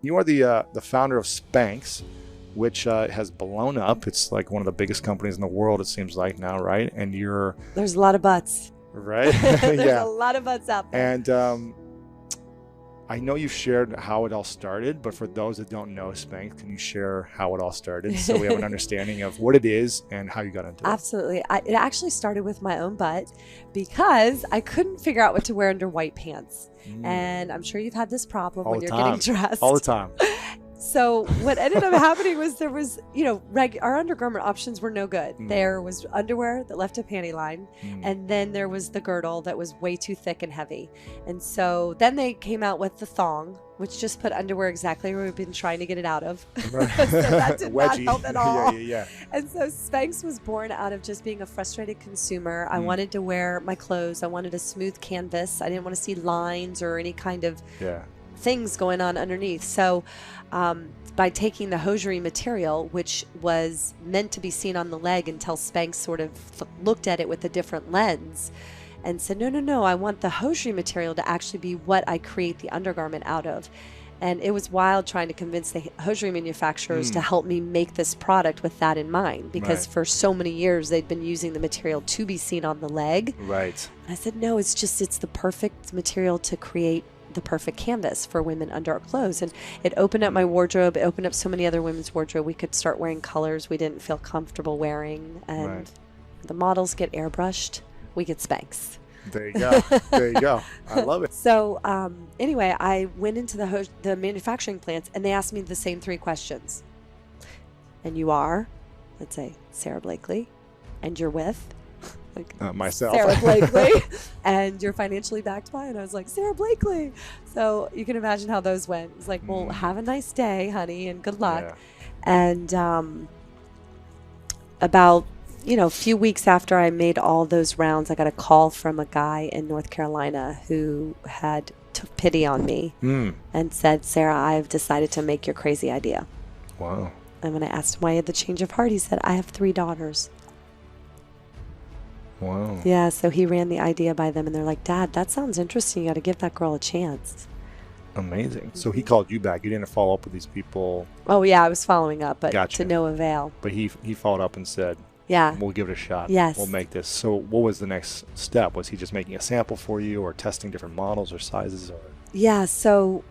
you are the founder of Spanx, which has blown up. It's like one of the biggest companies in the world, it seems like now, right? And you're There's a lot of butts. right, There's yeah. a lot of butts out there. And I know you've shared how it all started, but for those that don't know Spanx, can you share how it all started so we have an understanding of what it is and how you got into it? Absolutely. It actually started with my own butt because I couldn't figure out what to wear under white pants. And I'm sure you've had this problem All when the you're time. getting dressed. All the time. So what ended up happening was there was, our undergarment options were no good. There was underwear that left a panty line, and then there was the girdle that was way too thick and heavy. And so then they came out with the thong, which just put underwear exactly where we've been trying to get it out of. Right. So that did not Wedgie. help at all. Yeah. And so Spanx was born out of just being a frustrated consumer. I wanted to wear my clothes. I wanted a smooth canvas. I didn't want to see lines or any kind of things going on underneath. So by taking the hosiery material, which was meant to be seen on the leg until Spanx sort of looked at it with a different lens and said, no, I want the hosiery material to actually be what I create the undergarment out of. And it was wild trying to convince the hosiery manufacturers to help me make this product with that in mind, because for so many years they'd been using the material to be seen on the leg. Right. And I said, no, it's the perfect material to create the perfect canvas for women under our clothes. And it opened up my wardrobe. It opened up so many other women's wardrobe. We could start wearing colors we didn't feel comfortable wearing. And the models get airbrushed. We get Spanx. There you go. There you go. I love it. So anyway, I went into the manufacturing plants, and they asked me the same three questions. And you are, let's say, Sara Blakely, and you're with myself, Sara Blakely, and you're financially backed by, and I was like, Sara Blakely. So you can imagine how those went. It's like, well, have a nice day, honey, and good luck. And about a few weeks after I made all those rounds, I got a call from a guy in North Carolina who had took pity on me and said, Sara, I've decided to make your crazy idea. Wow. And when I asked him why he had the change of heart, he said, I have 3 daughters. Wow. Yeah, so he ran the idea by them, and they're like, Dad, that sounds interesting. You got to give that girl a chance. Amazing. So he called you back. You didn't follow up with these people. Oh, yeah, I was following up, but Gotcha. to no avail. But he followed up and said, yeah, we'll give it a shot. Yes. We'll make this. So what was the next step? Was he just making a sample for you, or testing different models or sizes? Or Yeah, so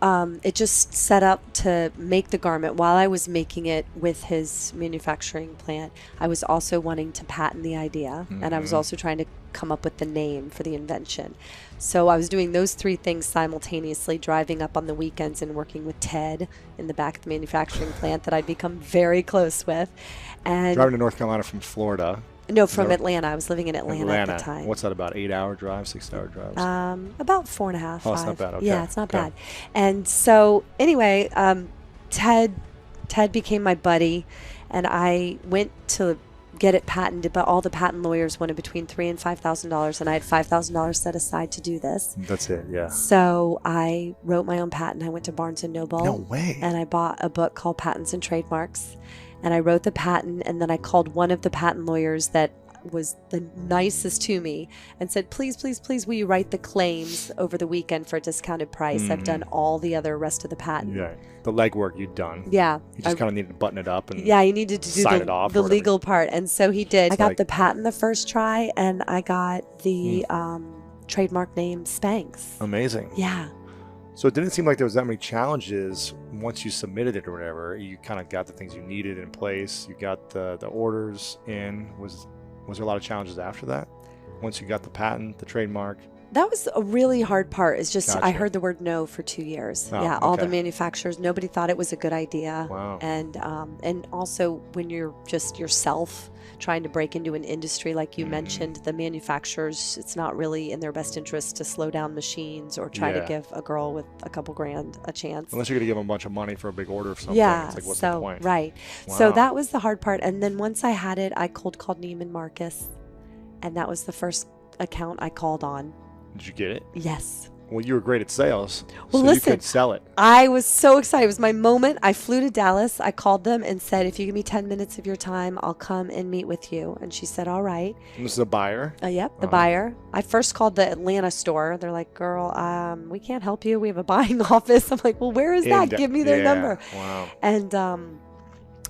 it just set up to make the garment. While I was making it with his manufacturing plant, I was also wanting to patent the idea, and I was also trying to come up with the name for the invention. So I was doing those 3 things simultaneously, driving up on the weekends and working with Ted in the back of the manufacturing plant that I'd become very close with. And driving to North Carolina from Florida. No, from Atlanta. I was living in Atlanta at the time. What's that, about 8-hour drive, 6-hour drive? About 4.5. Oh, it's not bad. Okay. Yeah, it's not bad. And so anyway, Ted became my buddy, and I went to get it patented, but all the patent lawyers wanted between $3,000 and $5,000, and I had $5,000 set aside to do this. That's it. Yeah. So I wrote my own patent. I went to Barnes and Noble. No way. And I bought a book called Patents and Trademarks. And I wrote the patent, and then I called one of the patent lawyers that was the nicest to me and said, please, will you write the claims over the weekend for a discounted price? I've done all the other rest of the patent. Yeah. The legwork you'd done. Yeah. You just kind of needed to button it up. And you needed to do the legal part. And so he did. I got the patent the first try, and I got the trademark name Spanx. Amazing. Yeah. So it didn't seem like there was that many challenges once you submitted it or whatever. You kind of got the things you needed in place. You got the orders in. Was there a lot of challenges after that? Once you got the patent, the trademark? That was a really hard part. It's just, Gotcha. I heard the word no for 2 years. Oh, yeah, all okay. the manufacturers, nobody thought it was a good idea. Wow. And also when you're just yourself trying to break into an industry like you mentioned, the manufacturers, it's not really in their best interest to slow down machines or try to give a girl with a couple grand a chance. Unless you're going to give them a bunch of money for a big order of something. Yeah, It's like, what's the point? Right. Wow. So that was the hard part. And then once I had it, I cold called Neiman Marcus, and that was the first account I called on. Did you get it? Yes. Well, you were great at sales, Well, so listen, you could sell it. I was so excited. It was my moment. I flew to Dallas. I called them and said, if you give me 10 minutes of your time, I'll come and meet with you. And she said, all right. And this is a buyer? Yep, the buyer. I first called the Atlanta store. They're like, girl, we can't help you. We have a buying office. I'm like, well, where is that? Give me their number. Wow. And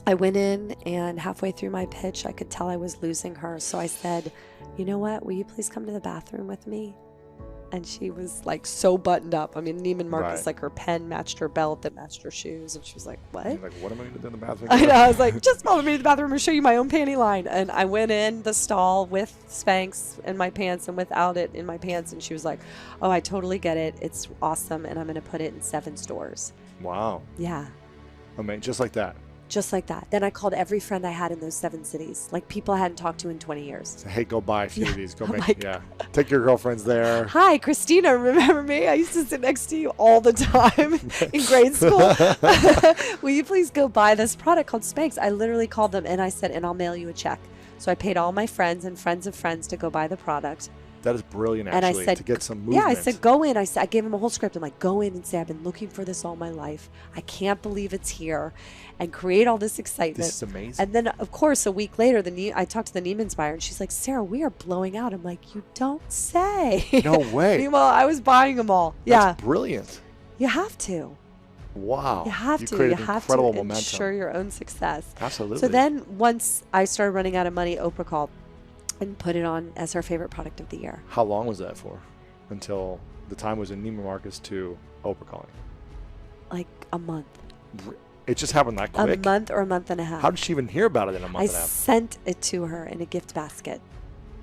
I went in, and halfway through my pitch, I could tell I was losing her. So I said, you know what? Will you please come to the bathroom with me? And she was like so buttoned up. I mean, Neiman Marcus, like her pen matched her belt, that matched her shoes. And she was like, what? Like, what am I going to do in the bathroom? I know. I was like, just follow me to the bathroom and show you my own panty line. And I went in the stall with Spanx in my pants and without it in my pants. And she was like, oh, I totally get it. It's awesome. And I'm going to put it in 7 stores. Wow. Yeah. I mean, just like that. Just like that. Then I called every friend I had in those 7 cities, like people I hadn't talked to in 20 years. So, hey, go buy a few of these. Go I'm make, like, take your girlfriends there. Hi, Christina. Remember me? I used to sit next to you all the time in grade school. Will you please go buy this product called Spanx? I literally called them and I said, and I'll mail you a check. So I paid all my friends and friends of friends to go buy the product. That is brilliant, And I actually, said, to get some movement. Yeah, I said, go in. I gave him a whole script. I'm like, go in and say, I've been looking for this all my life. I can't believe it's here. And create all this excitement. This is amazing. And then, of course, a week later, I talked to the Neiman's buyer, and she's like, Sarah, we are blowing out. I'm like, you don't say. No way. Meanwhile, I was buying them all. That's brilliant. You have to. Wow. You have to. Created You have incredible to momentum. ensure your own success. Absolutely. So then once I started running out of money, Oprah called and put it on as her favorite product of the year. How long was that for? Until the time was in Neiman Marcus to Oprah calling? Like a month. It just happened that quick? A month or a month and a half. How did she even hear about it in a month I and a half? sent it to her in a gift basket.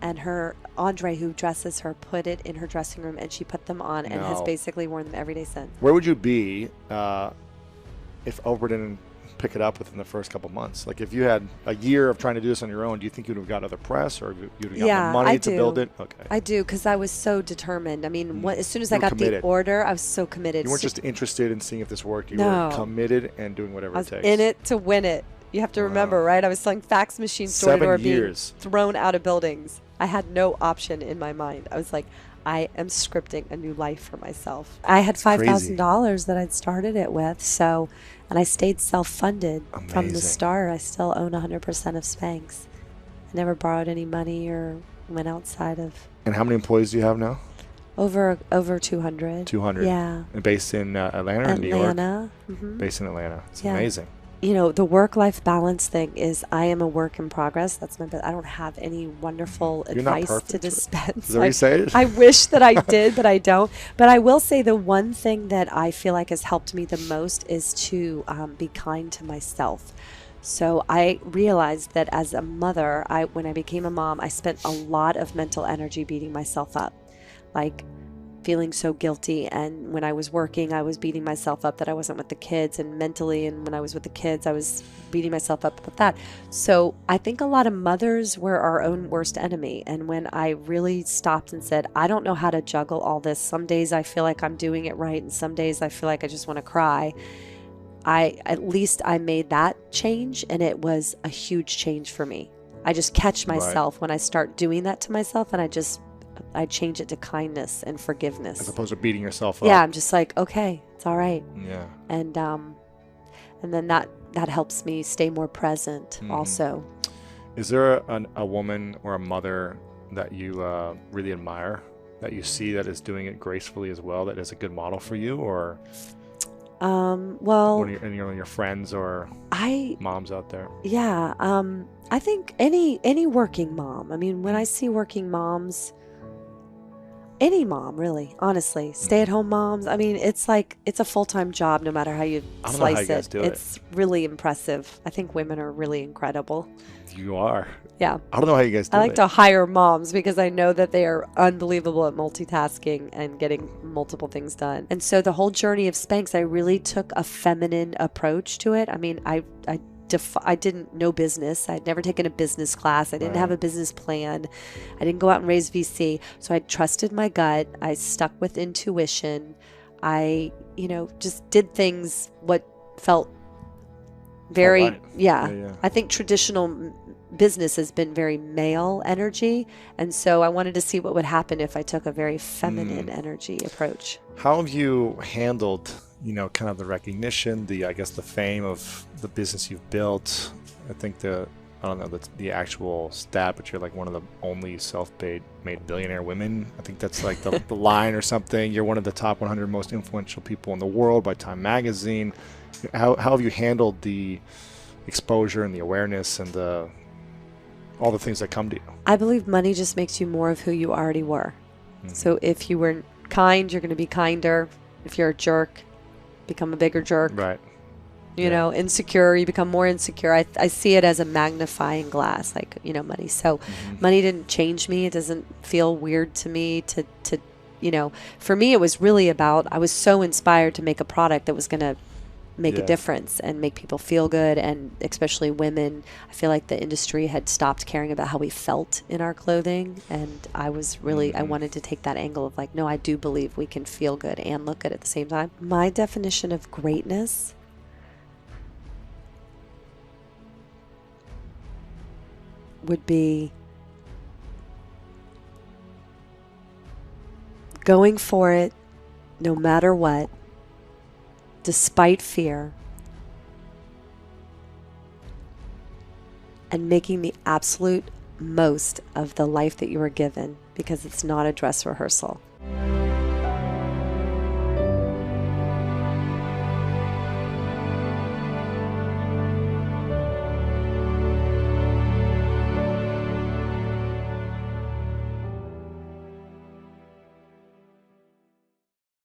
And her Andre, who dresses her, put it in her dressing room, and she put them on and has basically worn them every day since. Where would you be if Oprah didn't pick it up within the first couple months? Like, if you had a year of trying to do this on your own, do you think you'd have got other press, or you'd have gotten the money to build it? Okay. I do, because I was so determined. I mean, as soon as I got committed. the order, I was so committed. You weren't just interested in seeing if this worked. You were committed and doing whatever it takes. In it to win it. You have to remember, right? I was selling fax machines door to door, being thrown out of buildings. I had no option in my mind. I was like, I am scripting a new life for myself. I had $5,000 that I'd started it with, and I stayed self-funded from the start. I still own 100% of Spanx. I never borrowed any money or went outside of. And how many employees do you have now? Over 200. 200. Yeah. And based in Atlanta or New York? Atlanta. Mm-hmm. Based in Atlanta. It's amazing. You know, the work-life balance thing is, I am a work in progress. That's my best. I don't have any wonderful advice to dispense. Is that what you say? I wish that I did, but I don't. But I will say the one thing that I feel like has helped me the most is to be kind to myself. So I realized that as a mother, when I became a mom, I spent a lot of mental energy beating myself up. Like, feeling so guilty, and when I was working, I was beating myself up that I wasn't with the kids, and mentally, and when I was with the kids, I was beating myself up with that. So I think a lot of mothers were our own worst enemy, and when I really stopped and said, I don't know how to juggle all this, some days I feel like I'm doing it right, and some days I feel like I just want to cry, at least I made that change, and it was a huge change for me. I just catch myself when I start doing that to myself, and I change it to kindness and forgiveness. As opposed to beating yourself up. Yeah, I'm just like, okay, it's all right. Yeah. And then that helps me stay more present also. Is there a woman or a mother that you really admire, that you see that is doing it gracefully as well, that is a good model for you, or well, one of your friends or moms out there? Yeah, I think any working mom. I mean, when I see working moms, any mom, really, honestly, stay-at-home moms. I mean, it's like, it's a full-time job, no matter how you slice it. It's really impressive. I think women are really incredible. You are. Yeah. I don't know how you guys do it. I like to hire moms because I know that they are unbelievable at multitasking and getting multiple things done. And so the whole journey of Spanx, I really took a feminine approach to it. I mean, I didn't know business. I'd never taken a business class. I didn't have a business plan. I didn't go out and raise VC. So I trusted my gut. I stuck with intuition. I, just did things what felt very, I think traditional business has been very male energy. And so I wanted to see what would happen if I took a very feminine energy approach. How have you handled, kind of the recognition, I guess the fame of the business you've built? I think I don't know the actual stat, but you're like one of the only self-made billionaire women. I think that's like the line or something. You're one of the top 100 most influential people in the world by Time Magazine. How have you handled the exposure and the awareness and all the things that come to you? I believe money just makes you more of who you already were. So if you were kind, you're going to be kinder. If you're a jerk, become a bigger jerk. Right. You know, insecure, you become more insecure. I see it as a magnifying glass, like, money. So money didn't change me. It doesn't feel weird to me to for me, it was really about, I was so inspired to make a product that was going to make a difference and make people feel good. And especially women, I feel like the industry had stopped caring about how we felt in our clothing. And I was really, I wanted to take that angle of like, no, I do believe we can feel good and look good at the same time. My definition of greatness would be going for it no matter what, despite fear, and making the absolute most of the life that you were given, because it's not a dress rehearsal.